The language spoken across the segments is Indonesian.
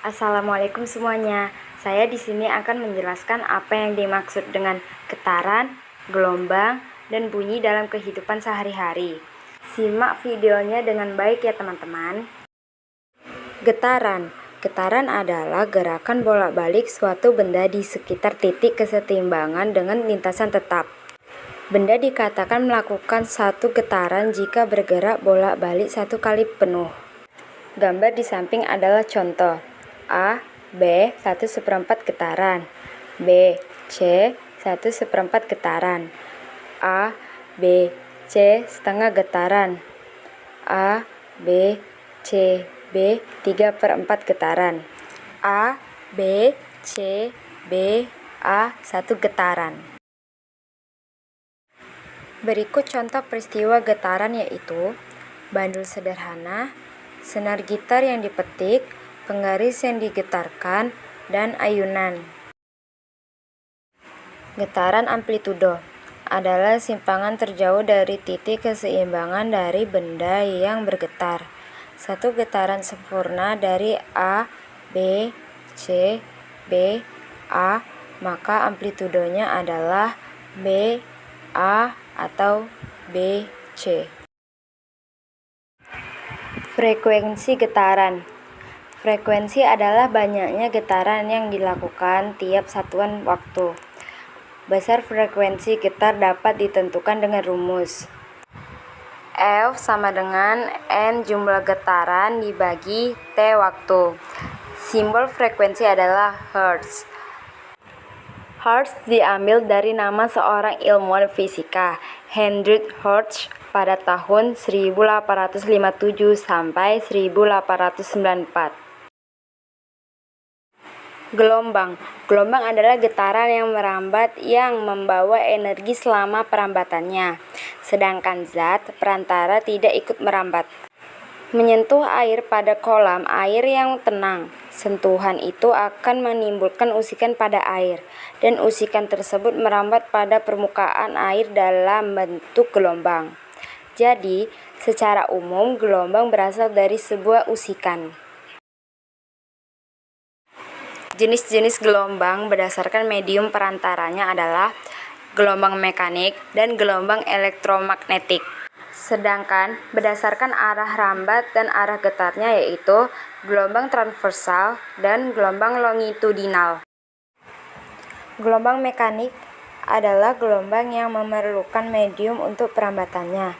Assalamualaikum semuanya. Saya di sini akan menjelaskan apa yang dimaksud dengan getaran, gelombang, dan bunyi dalam kehidupan sehari-hari. Simak videonya dengan baik ya teman-teman. Getaran. Getaran adalah gerakan bolak-balik suatu benda di sekitar titik kesetimbangan dengan lintasan tetap. Benda dikatakan melakukan satu getaran jika bergerak bolak-balik satu kali penuh. Gambar di samping adalah contoh. A, B 1/4 getaran, B, C 1/4 getaran, A, B, C setengah getaran, A, B, C, B 3/4 getaran, A, B, C, B, A 1 getaran. Berikut contoh peristiwa getaran yaitu bandul sederhana, senar gitar yang dipetik, penggaris yang digetarkan, dan ayunan. Getaran amplitudo adalah simpangan terjauh dari titik keseimbangan dari benda yang bergetar. Satu getaran sempurna dari A, B, C, B, A, maka amplitudonya adalah B, A, atau B, C. Frekuensi getaran. Frekuensi adalah banyaknya getaran yang dilakukan tiap satuan waktu. Besar frekuensi getar dapat ditentukan dengan rumus F sama dengan N jumlah getaran dibagi T waktu. Simbol frekuensi adalah Hertz. Hertz diambil dari nama seorang ilmuwan fisika, Heinrich Hertz, pada tahun 1857 sampai 1894. Gelombang. Gelombang adalah getaran yang merambat yang membawa energi selama perambatannya, sedangkan zat perantara tidak ikut merambat. Menyentuh air pada kolam air yang tenang, sentuhan itu akan menimbulkan usikan pada air, dan usikan tersebut merambat pada permukaan air dalam bentuk gelombang. Jadi, secara umum gelombang berasal dari sebuah usikan. Jenis-jenis gelombang berdasarkan medium perantaranya adalah gelombang mekanik dan gelombang elektromagnetik. Sedangkan berdasarkan arah rambat dan arah getarnya yaitu gelombang transversal dan gelombang longitudinal. Gelombang mekanik adalah gelombang yang memerlukan medium untuk perambatannya.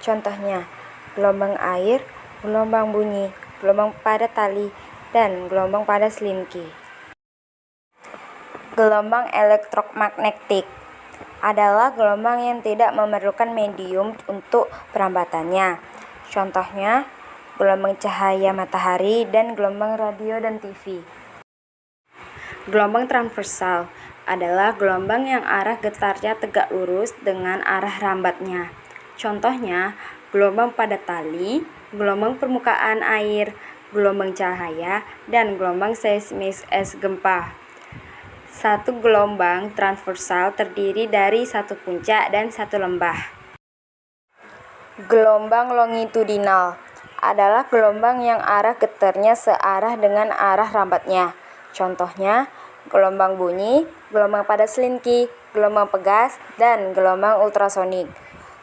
Contohnya, gelombang air, gelombang bunyi, gelombang pada tali, dan gelombang pada selimki. Gelombang elektromagnetik adalah gelombang yang tidak memerlukan medium untuk perambatannya. Contohnya, gelombang cahaya matahari dan gelombang radio dan TV. Gelombang transversal adalah gelombang yang arah getarnya tegak lurus dengan arah rambatnya. Contohnya, gelombang pada tali, gelombang permukaan air, gelombang cahaya, dan gelombang seismis es gempa. Satu gelombang transversal terdiri dari satu puncak dan satu lembah. Gelombang longitudinal adalah gelombang yang arah getarnya searah dengan arah rambatnya. Contohnya, gelombang bunyi, gelombang pada selimki, gelombang pegas, dan gelombang ultrasonik.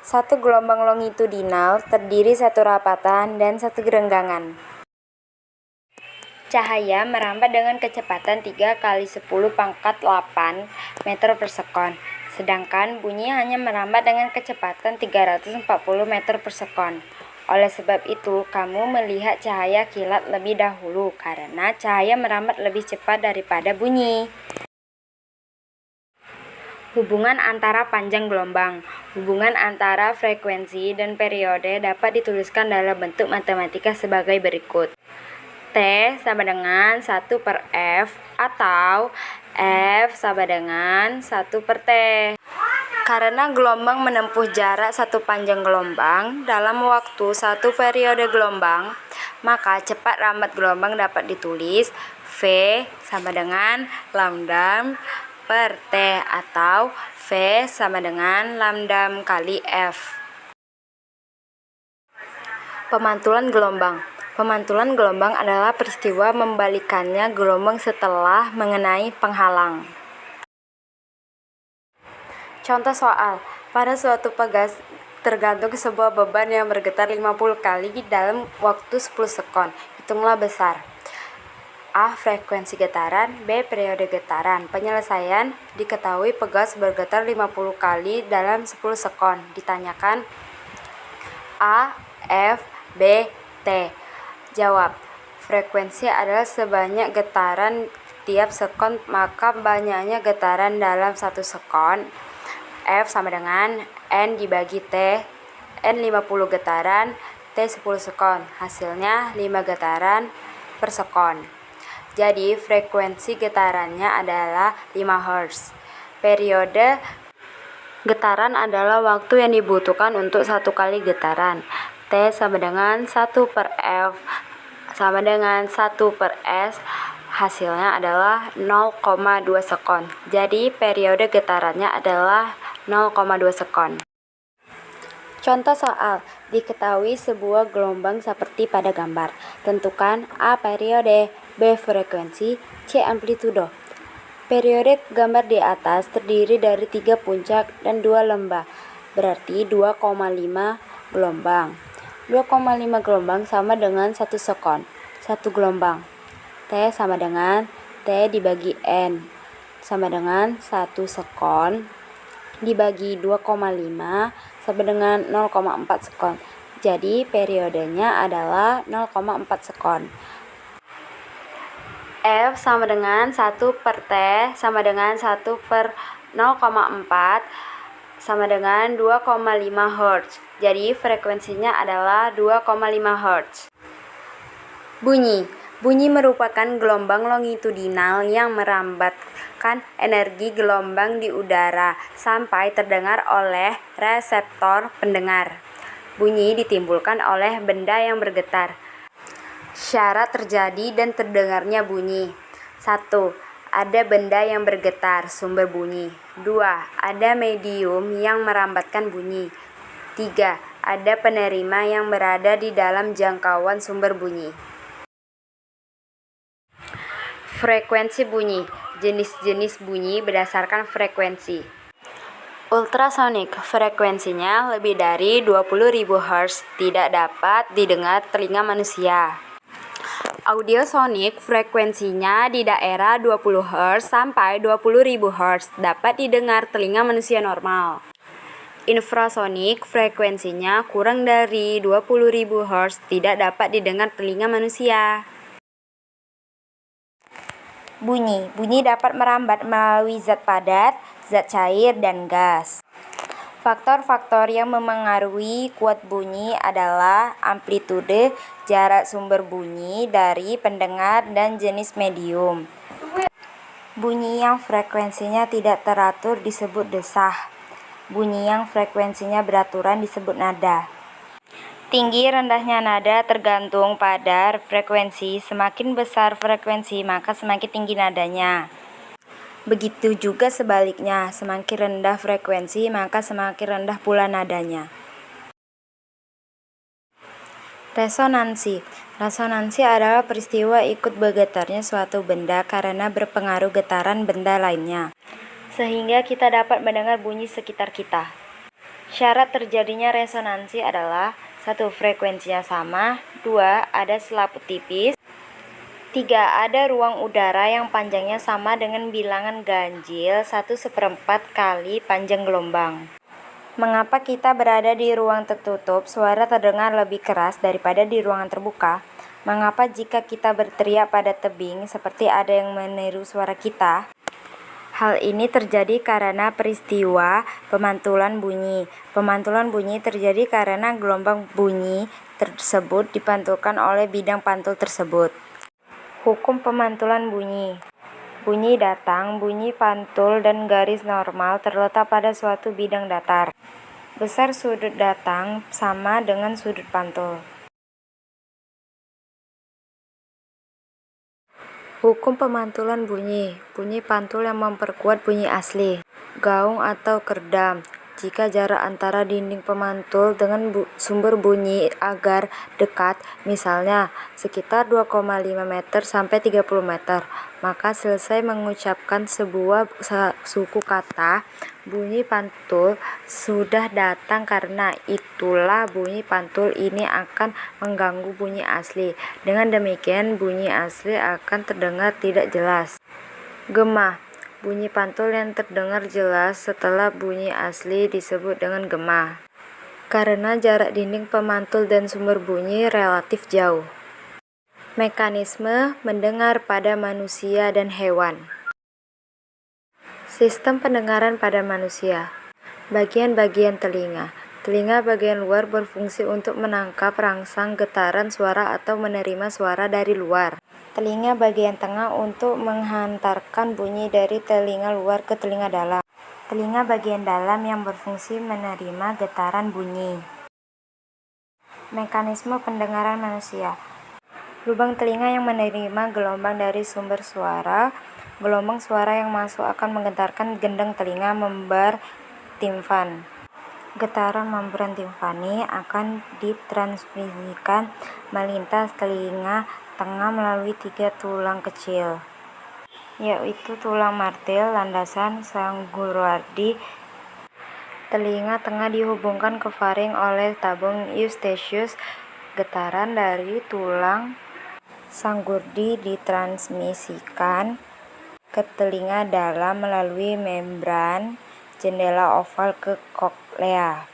Satu gelombang longitudinal terdiri satu rapatan dan satu gerenggangan. Cahaya merambat dengan kecepatan 3 kali 10 pangkat 8 meter per sekon, sedangkan bunyi hanya merambat dengan kecepatan 340 meter per sekon. Oleh sebab itu, kamu melihat cahaya kilat lebih dahulu karena cahaya merambat lebih cepat daripada bunyi. Hubungan antara panjang gelombang. Hubungan antara frekuensi dan periode dapat dituliskan dalam bentuk matematika sebagai berikut. T sama dengan 1/F atau F sama dengan 1/T. Karena gelombang menempuh jarak satu panjang gelombang dalam waktu satu periode gelombang, maka cepat rambat gelombang dapat ditulis V sama dengan lambda per T atau V sama dengan lambda kali F. Pemantulan gelombang. Pemantulan gelombang adalah peristiwa membalikannya gelombang setelah mengenai penghalang. Contoh soal, pada suatu pegas tergantung sebuah beban yang bergetar 50 kali dalam waktu 10 sekon. Hitunglah besar. A. Frekuensi getaran. B. Periode getaran. Penyelesaian, diketahui pegas bergetar 50 kali dalam 10 sekon. Ditanyakan A, F, B, T. Jawab, frekuensi adalah sebanyak getaran tiap sekon, maka banyaknya getaran dalam 1 sekon. F sama dengan N dibagi T. N 50 getaran, T 10 sekon. Hasilnya 5 getaran per sekon. Jadi frekuensi getarannya adalah 5 Hz. Periode getaran adalah waktu yang dibutuhkan untuk 1 kali getaran. T sama dengan 1 per F sama dengan 1 per S. Hasilnya adalah 0,2 sekon. Jadi periode getarannya adalah 0,2 sekon. Contoh soal, diketahui sebuah gelombang seperti pada gambar. Tentukan A periode, B frekuensi, C amplitudo. Periode gambar di atas terdiri dari 3 puncak dan 2 lembah, berarti 2,5 gelombang. 2,5 gelombang sama dengan 1 sekon. 1 gelombang. T sama dengan T dibagi N sama dengan 1 sekon dibagi 2,5 sama dengan 0,4 sekon. Jadi periodenya adalah 0,4 sekon. F sama dengan 1 per T sama dengan 1 per 0,4 sama dengan 2,5 Hz. Jadi frekuensinya adalah 2,5 Hz. Bunyi merupakan gelombang longitudinal yang merambatkan energi gelombang di udara sampai terdengar oleh reseptor pendengar. Bunyi ditimbulkan oleh benda yang bergetar. Syarat terjadi dan terdengarnya bunyi. 1. Ada benda yang bergetar, sumber bunyi. 2. Ada medium yang merambatkan bunyi. 3. Ada penerima yang berada di dalam jangkauan sumber bunyi. Frekuensi bunyi. Jenis-jenis bunyi berdasarkan frekuensi. Ultrasonik, frekuensinya lebih dari 20.000 Hz, tidak dapat didengar telinga manusia. Audiosonik, frekuensinya di daerah 20 Hz sampai 20.000 Hz, dapat didengar telinga manusia normal. Infrasonik, frekuensinya kurang dari 20.000 Hz, tidak dapat didengar telinga manusia. Bunyi dapat merambat melalui zat padat, zat cair, dan gas. Faktor-faktor yang memengaruhi kuat bunyi adalah amplitude, jarak sumber bunyi dari pendengar, dan jenis medium. Bunyi yang frekuensinya tidak teratur disebut desah. Bunyi yang frekuensinya beraturan disebut nada. Tinggi rendahnya nada tergantung pada frekuensi. Semakin besar frekuensi, maka semakin tinggi nadanya. Begitu juga sebaliknya, semakin rendah frekuensi, maka semakin rendah pula nadanya. Resonansi. Resonansi adalah peristiwa ikut bergetarnya suatu benda karena berpengaruh getaran benda lainnya, sehingga kita dapat mendengar bunyi sekitar kita. Syarat terjadinya resonansi adalah 1. Frekuensinya sama. 2. Ada selaput tipis. 3. Ada ruang udara yang panjangnya sama dengan bilangan ganjil 1/4 kali panjang gelombang. Mengapa kita berada di ruang tertutup, suara terdengar lebih keras daripada di ruangan terbuka? Mengapa jika kita berteriak pada tebing, seperti ada yang meniru suara kita? Hal ini terjadi karena peristiwa pemantulan bunyi. Pemantulan bunyi terjadi karena gelombang bunyi tersebut dipantulkan oleh bidang pantul tersebut. Hukum pemantulan bunyi. Bunyi datang, bunyi pantul, dan garis normal terletak pada suatu bidang datar. Besar sudut datang sama dengan sudut pantul. Hukum pemantulan bunyi. Bunyi pantul yang memperkuat bunyi asli. Gaung atau kerdam. jika jarak antara dinding pemantul dengan sumber bunyi agar dekat, misalnya sekitar 2,5 meter sampai 30 meter, maka selesai mengucapkan sebuah suku kata, bunyi pantul sudah datang. Karena itulah bunyi pantul ini akan mengganggu bunyi asli. Dengan demikian, bunyi asli akan terdengar tidak jelas. Gema. Bunyi pantul yang terdengar jelas setelah bunyi asli disebut dengan gema, karena jarak dinding pemantul dan sumber bunyi relatif jauh. Mekanisme mendengar pada manusia dan hewan. Sistem pendengaran pada manusia. Bagian-bagian telinga. Telinga bagian luar berfungsi untuk menangkap rangsang getaran suara atau menerima suara dari luar. Telinga bagian tengah untuk menghantarkan bunyi dari telinga luar ke telinga dalam. Telinga bagian dalam yang berfungsi menerima getaran bunyi. Mekanisme pendengaran manusia. Lubang telinga yang menerima gelombang dari sumber suara. Gelombang suara yang masuk akan menggetarkan gendang telinga member timpan. Getaran membran timpani akan ditransmisikan melintas telinga tengah melalui 3 tulang kecil, yaitu tulang martil, landasan sanggurdi. Telinga tengah dihubungkan ke faring oleh tabung eustachius. Getaran dari tulang sanggurdi ditransmisikan ke telinga dalam melalui membran jendela oval ke koklea.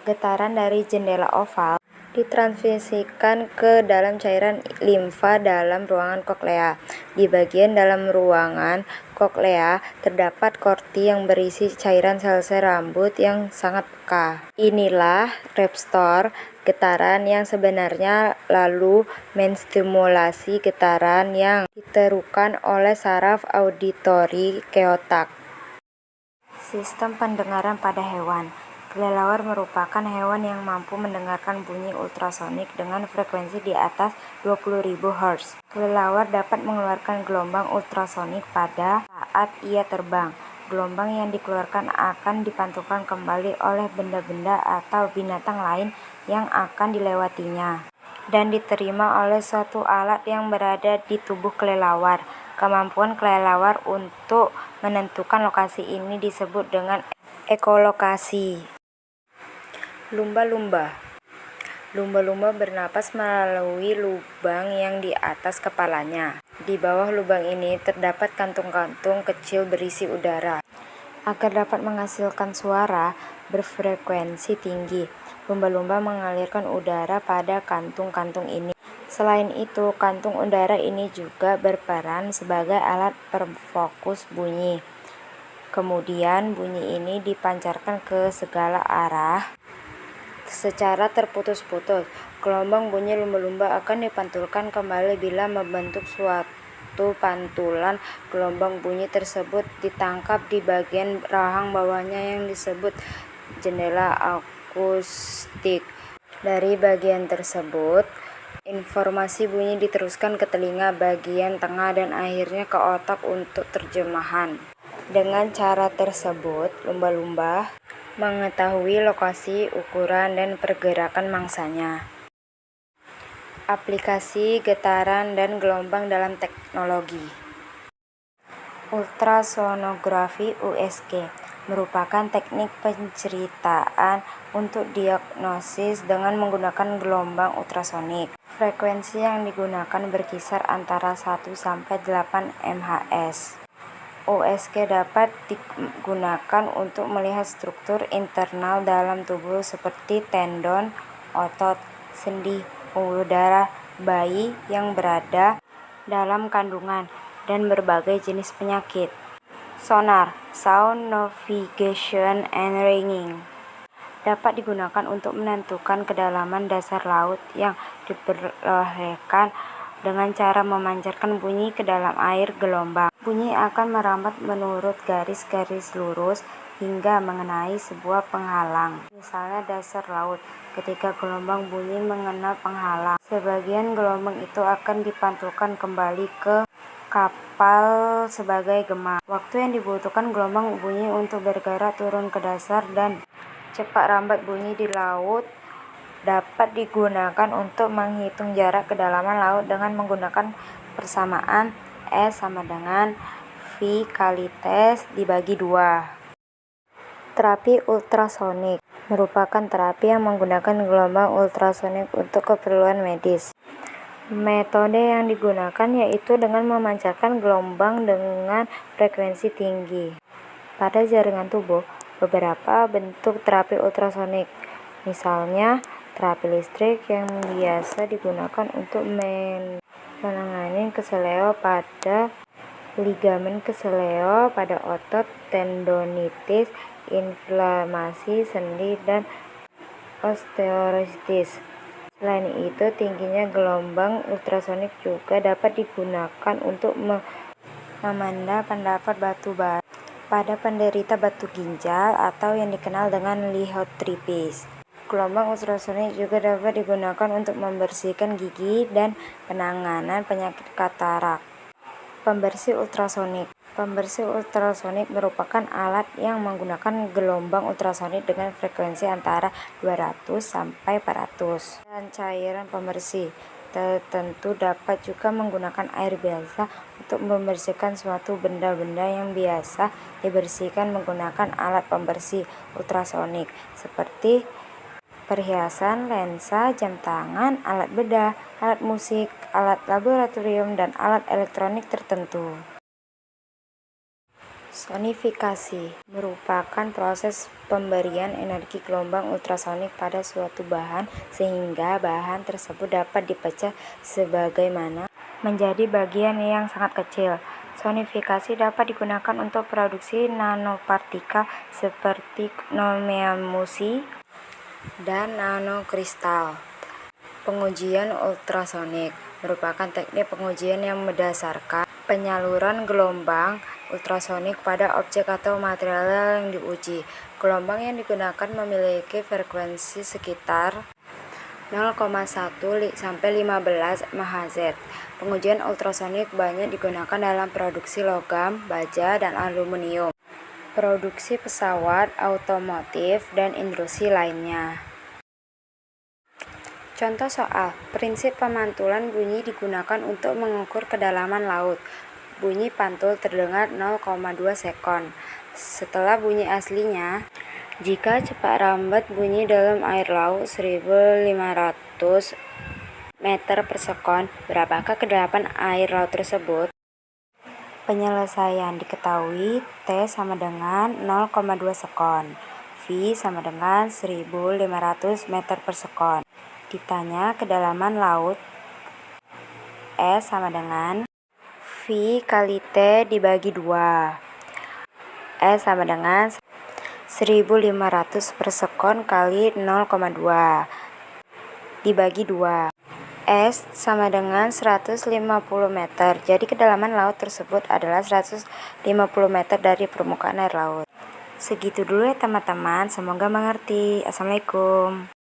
Getaran dari jendela oval ditransmisikan ke dalam cairan limfa dalam ruangan koklea. Di bagian dalam ruangan koklea terdapat korti yang berisi cairan sel-sel rambut yang sangat peka. Inilah reseptor getaran yang sebenarnya, lalu menstimulasi getaran yang diterukan oleh saraf auditori ke otak. Sistem pendengaran pada hewan. Kelelawar merupakan hewan yang mampu mendengarkan bunyi ultrasonik dengan frekuensi di atas 20.000 Hz. Kelelawar dapat mengeluarkan gelombang ultrasonik pada saat ia terbang. Gelombang yang dikeluarkan akan dipantulkan kembali oleh benda-benda atau binatang lain yang akan dilewatinya dan diterima oleh suatu alat yang berada di tubuh kelelawar. Kemampuan kelelawar untuk menentukan lokasi ini disebut dengan ekolokasi. Lumba-lumba. Lumba-lumba bernapas melalui lubang yang di atas kepalanya. Di bawah lubang ini terdapat kantung-kantung kecil berisi udara. Agar dapat menghasilkan suara berfrekuensi tinggi, lumba-lumba mengalirkan udara pada kantung-kantung ini. Selain itu, kantung udara ini juga berperan sebagai alat perfokus bunyi. Kemudian bunyi ini dipancarkan ke segala arah secara terputus-putus. Gelombang bunyi lumba-lumba akan dipantulkan kembali bila membentuk suatu pantulan. Gelombang bunyi tersebut ditangkap di bagian rahang bawahnya yang disebut jendela akustik. Dari bagian tersebut, informasi bunyi diteruskan ke telinga bagian tengah dan akhirnya ke otak untuk terjemahan. Dengan cara tersebut, lumba-lumba mengetahui lokasi, ukuran, dan pergerakan mangsanya. Aplikasi getaran dan gelombang dalam teknologi. Ultrasonografi (USG) merupakan teknik penceritaan untuk diagnosis dengan menggunakan gelombang ultrasonik. Frekuensi yang digunakan berkisar antara 1 sampai 8 MHz. USG dapat digunakan untuk melihat struktur internal dalam tubuh seperti tendon, otot, sendi, pembuluh darah bayi yang berada dalam kandungan, dan berbagai jenis penyakit. Sonar, sound navigation and ringing, dapat digunakan untuk menentukan kedalaman dasar laut yang diperolehkan dengan cara memancarkan bunyi ke dalam air gelombang. Bunyi akan merambat menurut garis-garis lurus hingga mengenai sebuah penghalang, misalnya dasar laut. Ketika gelombang bunyi mengenal penghalang, sebagian gelombang itu akan dipantulkan kembali ke kapal sebagai gema. Waktu yang dibutuhkan gelombang bunyi untuk bergerak turun ke dasar dan cepat rambat bunyi di laut dapat digunakan untuk menghitung jarak kedalaman laut dengan menggunakan persamaan S sama dengan V kali T dibagi 2. Terapi ultrasonik merupakan terapi yang menggunakan gelombang ultrasonik untuk keperluan medis. Metode yang digunakan yaitu dengan memancarkan gelombang dengan frekuensi tinggi pada jaringan tubuh. Beberapa bentuk terapi ultrasonik, misalnya terapi listrik yang biasa digunakan untuk menangani keseleo pada ligamen keseleo pada otot, tendonitis, inflamasi sendi, dan osteoartritis. Selain itu, tingginya gelombang ultrasonik juga dapat digunakan untuk memandang pendapat batu bara pada penderita batu ginjal atau yang dikenal dengan lithotripsis. Gelombang ultrasonik juga dapat digunakan untuk membersihkan gigi dan penanganan penyakit katarak. Pembersih ultrasonik. Pembersih ultrasonik merupakan alat yang menggunakan gelombang ultrasonik dengan frekuensi antara 200 sampai 400. Dan cairan pembersih tertentu dapat juga menggunakan air biasa untuk membersihkan suatu benda-benda yang biasa dibersihkan menggunakan alat pembersih ultrasonik seperti perhiasan, lensa, jam tangan, alat bedah, alat musik, alat laboratorium, dan alat elektronik tertentu. Sonifikasi merupakan proses pemberian energi gelombang ultrasonik pada suatu bahan sehingga bahan tersebut dapat dipecah sebagaimana menjadi bagian yang sangat kecil. Sonifikasi dapat digunakan untuk produksi nanopartikel seperti nanoemulsi dan nanokristal. Pengujian ultrasonik merupakan teknik pengujian yang berdasarkan penyaluran gelombang ultrasonik pada objek atau material yang diuji. Gelombang yang digunakan memiliki frekuensi sekitar 0,1 sampai 15 MHz. Pengujian ultrasonik banyak digunakan dalam produksi logam, baja, dan aluminium, produksi pesawat, otomotif, dan industri lainnya. Contoh soal, prinsip pemantulan bunyi digunakan untuk mengukur kedalaman laut. Bunyi pantul terdengar 0,2 sekon setelah bunyi aslinya. Jika cepat rambat bunyi dalam air laut 1500 meter per sekon, berapakah kedalaman air laut tersebut? Penyelesaian diketahui T sama dengan 0,2 sekon, V sama dengan 1500 meter per sekon. Ditanya kedalaman laut, S sama dengan V kali T dibagi 2. S sama dengan 1500 per sekon kali 0,2 dibagi 2. S sama dengan 150 meter. Jadi kedalaman laut tersebut adalah 150 meter dari permukaan air laut. Segitu dulu ya teman-teman, semoga mengerti. Assalamualaikum.